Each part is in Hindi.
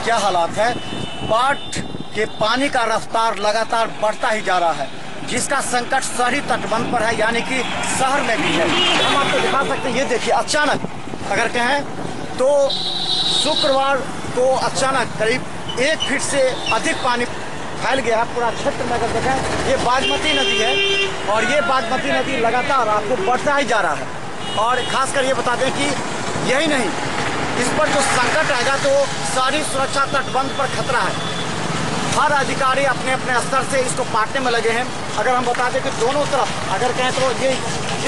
क्या हालात है। बाढ़ के पानी का रफ्तार लगातार बढ़ता ही जा रहा है, जिसका संकट शहरी तटबंध पर है, यानी कि शहर में भी है। हम आपको दिखा सकते हैं, ये देखिए अचानक अगर कहें तो शुक्रवार को अचानक करीब 1 फीट से अधिक पानी फैल गया है पूरा क्षेत्र में। अगर देखें ये बागमती नदी है और ये बागमती नदी लगातार आपको बढ़ता ही जा रहा है। और खासकर ये बता दें कि यही नहीं, इस पर जो संकट आएगा तो सारी सुरक्षा तटबंध पर खतरा है। हर अधिकारी अपने अपने स्तर से इसको पाटने में लगे हैं। अगर हम बता दें कि दोनों तरफ अगर कहें तो ये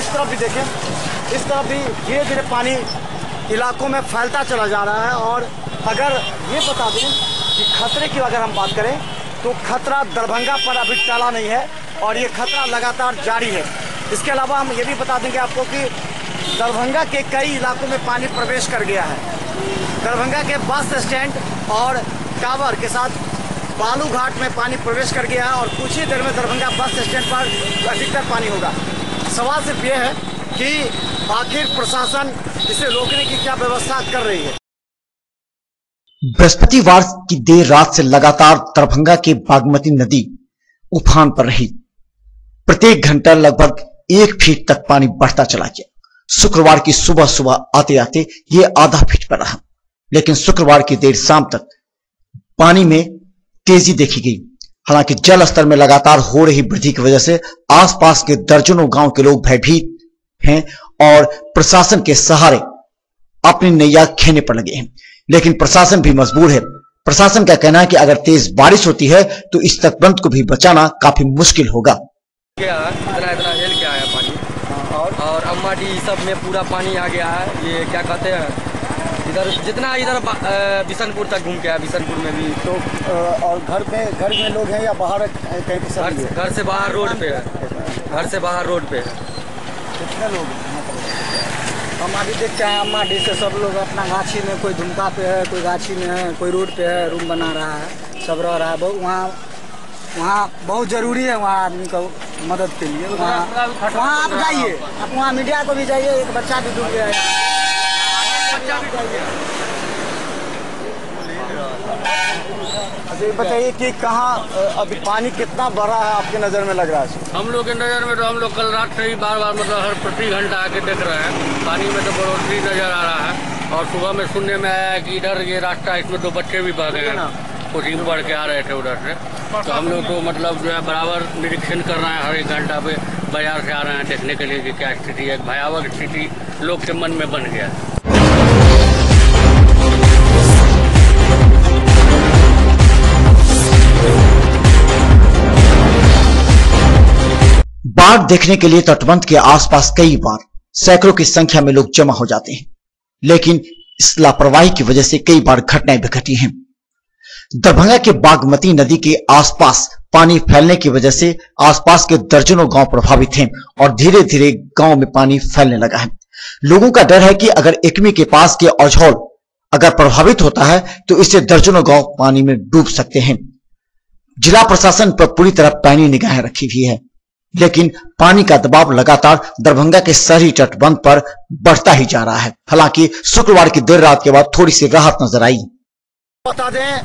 इस तरफ भी देखें, इस तरफ भी धीरे धीरे पानी इलाकों में फैलता चला जा रहा है। और अगर ये बता दें कि खतरे की अगर हम बात करें तो खतरा दरभंगा पर अभी टला नहीं है और ये खतरा लगातार जारी है। इसके अलावा हम ये भी बता देंगे आपको कि दरभंगा के कई इलाकों में पानी प्रवेश कर गया है। दरभंगा के बस स्टैंड और टावर के साथ बालू घाट में पानी प्रवेश कर गया है और कुछ ही देर में दरभंगा बस स्टैंड पर अधिकतर पानी होगा। सवाल सिर्फ ये है कि आखिर प्रशासन इसे रोकने की क्या व्यवस्था कर रही है। बृहस्पतिवार की देर रात से लगातार दरभंगा के बागमती नदी उफान पर रही। प्रत्येक घंटा लगभग 1 फीट तक पानी बढ़ता चला गया। शुक्रवार की सुबह सुबह आते आते ये आधा फीट पर रहा, लेकिन शुक्रवार की देर शाम तक पानी में तेजी देखी गई। हालांकि जल स्तर में लगातार हो रही वृद्धि की वजह से आसपास के दर्जनों गांव के लोग भयभीत हैं और प्रशासन के सहारे अपनी नैया खेने पर लगे हैं। लेकिन प्रशासन भी मजबूर है। प्रशासन का कहना है कि अगर तेज बारिश होती है तो इस तटबंध को भी बचाना काफी मुश्किल होगा। इतना हेल के आया पानी और अम्माडी सब में पूरा पानी आ गया है। ये क्या कहते हैं, इधर जितना इधर बिशनपुर तक घूम के आया, बिशनपुर में भी तो। और घर में लोग हैं या बाहर कहीं? घर से बाहर रोड पे है, घर से बाहर रोड पे है। कितने लोग? अम्माडी देखते हैं, अम्माडी से सब लोग अपना गाछी में, कोई धुमका पे है, कोई गाछी में है, कोई रोड पे है, रूम बना रहा है, सब रह रहा है। वहाँ बहुत जरूरी है वहाँ आदमी को मदद के लिए। वहाँ आप जाइए, आप वहाँ मीडिया को भी जाइए। एक बच्चा भी डूब गया है। अच्छा बताइए कि कहाँ अभी पानी कितना बढ़ा है आपके नज़र में लग रहा है? हम लोग के नज़र में तो हम लोग कल रात से ही बार मतलब हर प्रति घंटा आके देख रहे हैं। पानी में तो बढ़ोतरी नजर आ रहा है। और सुबह में सुनने में आया कि इधर ये रास्ता, इसमें 2 बच्चे भी बह गए, कोचिंग पढ़ के आ रहे थे उधर से। तो हम लोग तो मतलब जो है बराबर निरीक्षण कर रहे हैं, हर 1 घंटा पे बाजार से आ रहे हैं देखने के लिए कि क्या स्थिति है। भयावह स्थिति लोग के मन में बन गया है। बाढ़ देखने के लिए तटबंध के आसपास कई बार सैकड़ों की संख्या में लोग जमा हो जाते हैं, लेकिन इस लापरवाही की वजह से कई बार घटनाएं भी घटी हैं। दरभंगा के बागमती नदी के आसपास पानी फैलने की वजह से आसपास के दर्जनों गांव प्रभावित हैं और धीरे धीरे गांव में पानी फैलने लगा है। लोगों का डर है कि अगर एकमी के पास के औझौल अगर प्रभावित होता है तो इससे दर्जनों गांव पानी में डूब सकते हैं। जिला प्रशासन पर पूरी तरह पैनी निगाहें रखी हुई है, लेकिन पानी का दबाव लगातार दरभंगा के शहरी तटबंध पर बढ़ता ही जा रहा है। हालांकि शुक्रवार की देर रात के बाद थोड़ी सी राहत नजर आई। बता दें,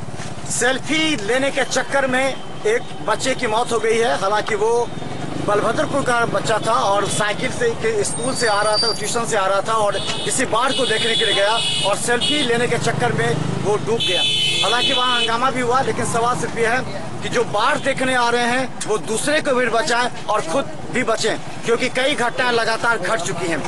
सेल्फी लेने के चक्कर में एक बच्चे की मौत हो गई है। हालांकि वो बलभद्रपुर का बच्चा था और साइकिल से स्कूल से आ रहा था, ट्यूशन से आ रहा था और किसी बाढ़ को देखने के लिए गया और सेल्फी लेने के चक्कर में वो डूब गया। हालांकि वहाँ हंगामा भी हुआ, लेकिन सवाल सिर्फ ये है कि जो बाढ़ देखने आ रहे हैं वो दूसरे को भी बचाएं और खुद भी बचें, क्योंकि कई घटनाएं लगातार घट चुकी हैं।